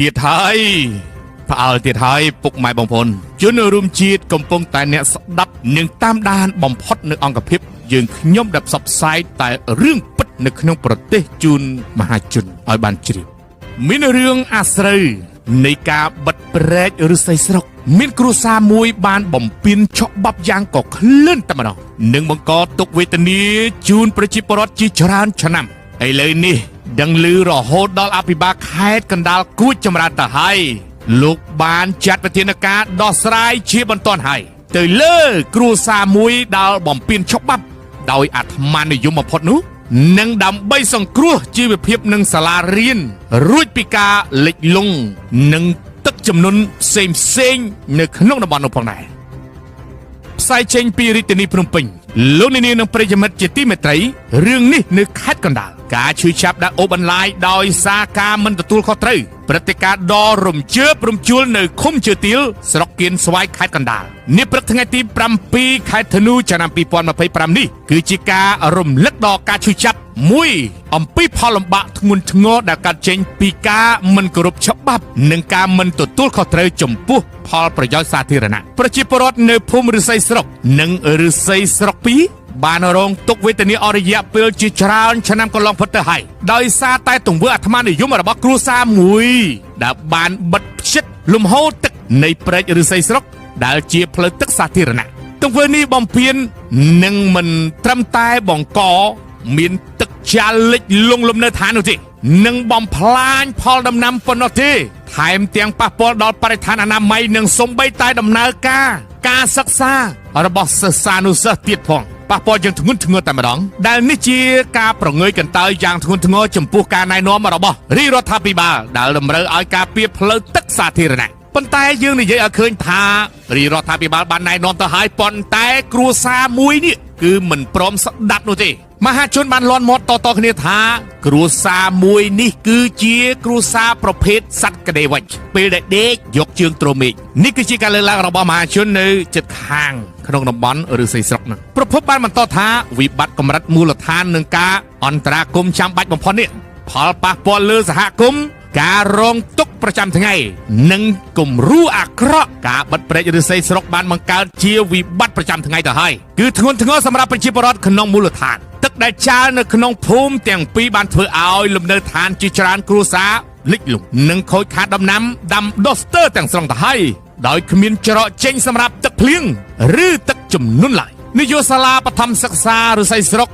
ទៀតហើយផ្អើលទៀតហើយពុកម៉ែបងប្អូនជនរួមជាតិកំពុងតែអ្នកស្ដាប់នឹងតាមដានបំផុតនៅអង្គភាពយើងខ្ញុំដែលផ្សព្វផ្សាយតែរឿងពិតនៅក្នុងប្រទេសជូនមហាជនឲ្យបានជ្រាបមានរឿងអាស្រូវនៃការបិទព្រែកឬសីស្រុកមានគ្រួសារមួយបានបំពេញឆក់បាប់យ៉ាងក៏ក្លឿនតែម្ដងនឹងបង្កទុក្ខវេទនាជូនប្រជាពលរដ្ឋជាច្រើនឆ្នាំឥឡូវនេះដឹងឮរហូតដល់អភិបាលខេត្តកណ្ដាលគួចចម្រើនទៅហើយលោកបានចាត់វិធានការដោះស្រាយជាបន្ទាន់ហើយទៅលើគ្រួសារមួយដែលបំពេញឆក់បាប់ដោយអាត្មានិយមបំផុតនោះនិងដើម្បីសង្គ្រោះជីវភាពនិងសាលារៀនរួចពីការលិចលង់និងទឹកជំនន់ផ្សេងៗនៅក្នុងតំបន់នោះផងដែរផ្សាយចេញពីរាជធានីភ្នំពេញលោកនាងនិងប្រិយមិត្តជាទីមេត្រីរឿងនេះនៅខេត្តកណ្ដាលការឈឺចាប់ដាក់អូបអនឡាញដោយសារការមិនទទួលខុសត្រូវព្រឹត្តិការណ៍ដ៏រំជើបរំជួលនៅឃុំជើទាលស្រុកគៀនស្វាយខេត្តកណ្ដាលនាព្រឹកថ្ងៃទី7ខែធ្នូឆ្នាំ2025នេះគឺជាការរំលឹកដល់ការឈឺចាប់មួយអំពីផលលំបាកធ្ងន់ធ្ងរដែលកើតចេញពីការមិនគោរពច្បាប់និងការមិនទទួលខុសត្រូវចំពោះផលប្រយោជន៍សាធារណៈប្រជាពលរដ្ឋនៅភូមិឫស្សីស្រុកនិងឫស្សីស្រុក2បានរងទុក្ខវេទនាអស់រយៈពេលជាច្រើនឆ្នាំកន្លងផុតទៅហើយដោយសារតែទង្វើអាត្មានិយមរបស់គ្រួសារមួយដែលបានបិទផ្ចិតលំហូរទឹកនៃព្រែកឫស្សីស្រុកដែលជាផ្លូវទឹកសាធារណៈទង្វើនេះបំពាននឹងមិនត្រឹមតែបង្កមានទឹកចាលលិចលង់លំនៅឋាននោះទេនឹងបំផ្លាញផលដំណាំប៉ុណ្ណោះទេថែមទាំងប៉ះពាល់ដល់បរិស្ថានអនាម័យនិងសូម្បីតែដំណើរការសិក្សារបស់សិស្សានុសិស្សទៀតផងប៉ះពាល់យ៉ាងធ្ងន់ធ្ងរតែម្ដងដែលនេះជាការប្រងើយកន្តើយយ៉ាងធ្ងន់ធ្ងរចំពោះការណែនាំរបស់រាជរដ្ឋាភិបាលដែលតម្រូវឲ្យការពារផ្លូវទឹកសាធារណៈប៉ុន្តែយើងនិយាយឲ្យឃើញថារាជរដ្ឋាភិបាលបានណែនាំទៅហើយប៉ុន្តែគ្រួសារមួយនេះគឺមិនព្រមស្ដាប់នោះទេមហាជនបានលន់មាត់តគ្នាថាគ្រួសារមួយនេះគឺជាគ្រួសារប្រភេទសត្វក្តេវិចពេលដែលដេកយកជើងទ្រមេឃនេះគឺជាការលើកឡើងរបស់មហាជននៅជិតខាងក្នុងតំបន់ឫស្សីស្រុកនោះប្រភពបានបន្តថាវិបត្តិកម្រិតមូលដ្ឋាននឹងការអន្តរាគមន៍ចាំបាច់បំផុតនេះផលប៉ះពាល់លើសហគមន៍ការរងទុក្ខប្រចាំថ្ងៃនិងគំរូអាក្រក់ការបិទព្រែកឫស្សីស្រុកបានបង្កើតជាវិបត្តិប្រចាំថ្ងៃទៅហើយគឺធ្ងន់ធ្ងរសម្រាប់ប្រជាពលរដ្ឋក្នុងមូលដ្ឋានទឹកដែលចាលនៅក្នុងភូមិទាំងពីរបានធ្វើឲ្យលំនៅឋានជាច្រើនគ្រួសារលិចលង់និងខូចខាតដំណាំដាំដុះស្ទើរទាំងស្រុងទៅហើយដោយគ្មានច្រកចេញសម្រាប់ទឹកភ្លៀងឬទឹកជំនន់ឡើយនាយកសាលាបឋមសិក្សាឫស្សីស្រុក